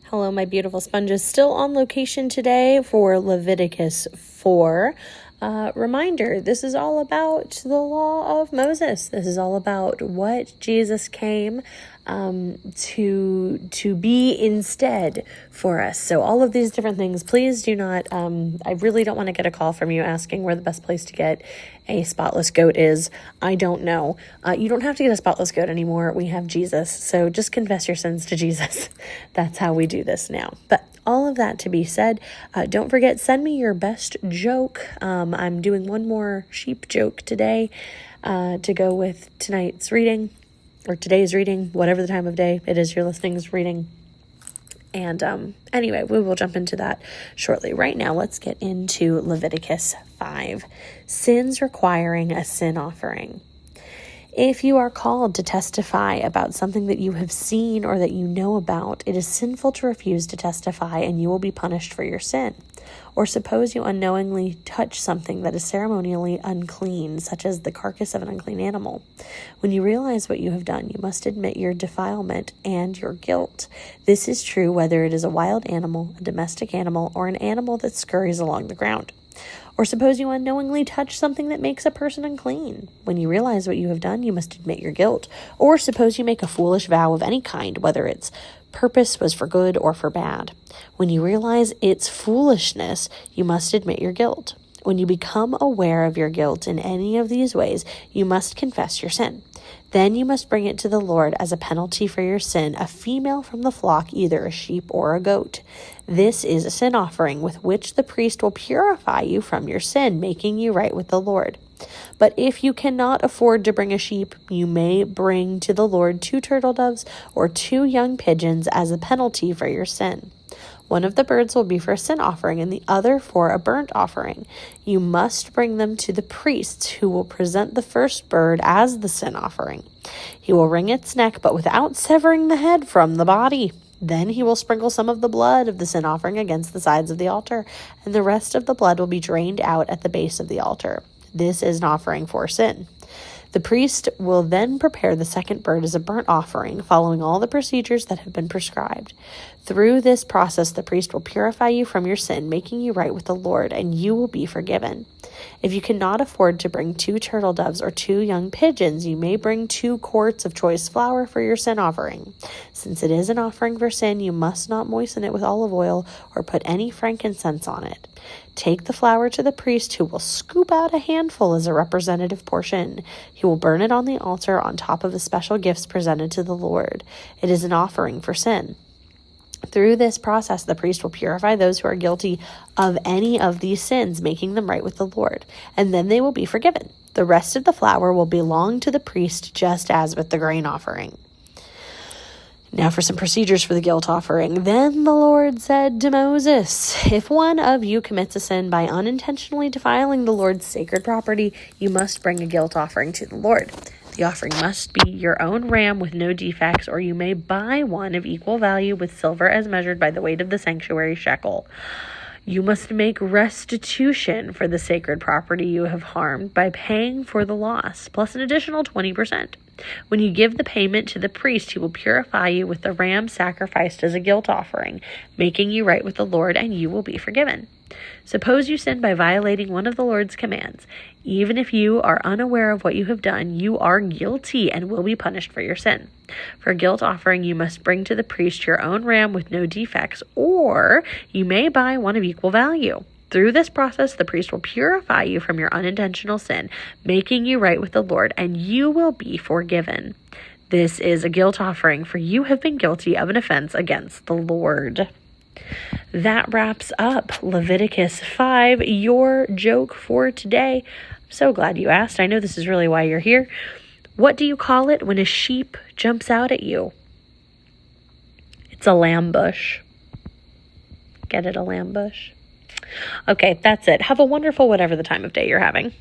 Hello, my beautiful sponges. Still on location today for Leviticus 4. Reminder, this is all about the law of Moses. This is all about what Jesus came to be instead for us. So all of these different things, please do not, I really don't want to get a call from you asking where the best place to get a spotless goat is. I don't know. You don't have to get a spotless goat anymore. We have Jesus. So just confess your sins to Jesus. That's how we do this now. But all of that to be said, don't forget, send me your best joke. I'm doing one more sheep joke today to go with tonight's reading or today's reading, whatever the time of day it is you're listening's reading. And anyway, we will jump into that shortly. Right now, let's get into Leviticus 5, sins requiring a sin offering. If you are called to testify about something that you have seen or that you know about, it is sinful to refuse to testify, and you will be punished for your sin. Or suppose you unknowingly touch something that is ceremonially unclean, such as the carcass of an unclean animal. When you realize what you have done, you must admit your defilement and your guilt. This is true whether it is a wild animal, a domestic animal, or an animal that scurries along the ground. Or suppose you unknowingly touch something that makes a person unclean. When you realize what you have done, you must admit your guilt. Or suppose you make a foolish vow of any kind, whether its purpose was for good or for bad. When you realize its foolishness, you must admit your guilt. When you become aware of your guilt in any of these ways, you must confess your sin. Then you must bring it to the Lord as a penalty for your sin, a female from the flock, either a sheep or a goat. This is a sin offering with which the priest will purify you from your sin, making you right with the Lord. But if you cannot afford to bring a sheep, you may bring to the Lord 2 turtle doves or 2 young pigeons as a penalty for your sin. One of the birds will be for a sin offering and the other for a burnt offering. You must bring them to the priest, who will present the first bird as the sin offering. He will wring its neck, but without severing the head from the body. Then he will sprinkle some of the blood of the sin offering against the sides of the altar, and the rest of the blood will be drained out at the base of the altar. This is an offering for sin. The priest will then prepare the second bird as a burnt offering, following all the procedures that have been prescribed. Through this process, the priest will purify you from your sin, making you right with the Lord, and you will be forgiven. If you cannot afford to bring 2 turtle doves or 2 young pigeons, you may bring 2 quarts of choice flour for your sin offering. Since it is an offering for sin, you must not moisten it with olive oil or put any frankincense on it. Take the flour to the priest, who will scoop out a handful as a representative portion. He will burn it on the altar on top of the special gifts presented to the Lord. It is an offering for sin. Through this process, the priest will purify those who are guilty of any of these sins, making them right with the Lord, and then they will be forgiven. The rest of the flour will belong to the priest, just as with the grain offering. Now for some procedures for the guilt offering. Then the Lord said to Moses, if one of you commits a sin by unintentionally defiling the Lord's sacred property, you must bring a guilt offering to the Lord. The offering must be your own ram with no defects, or you may buy one of equal value with silver as measured by the weight of the sanctuary shekel. You must make restitution for the sacred property you have harmed by paying for the loss, plus an additional 20%. When you give the payment to the priest, he will purify you with the ram sacrificed as a guilt offering, making you right with the Lord, and you will be forgiven. Suppose you sin by violating one of the Lord's commands. Even if you are unaware of what you have done, you are guilty and will be punished for your sin. For a guilt offering, you must bring to the priest your own ram with no defects, or you may buy one of equal value. Through this process, the priest will purify you from your unintentional sin, making you right with the Lord, and you will be forgiven. This is a guilt offering, for you have been guilty of an offense against the Lord. That wraps up Leviticus 5, your joke for today. I'm so glad you asked. I know this is really why you're here. What do you call it when a sheep jumps out at you? It's a lamb bush. Get it, a lamb bush? Okay, that's it. Have a wonderful whatever the time of day you're having.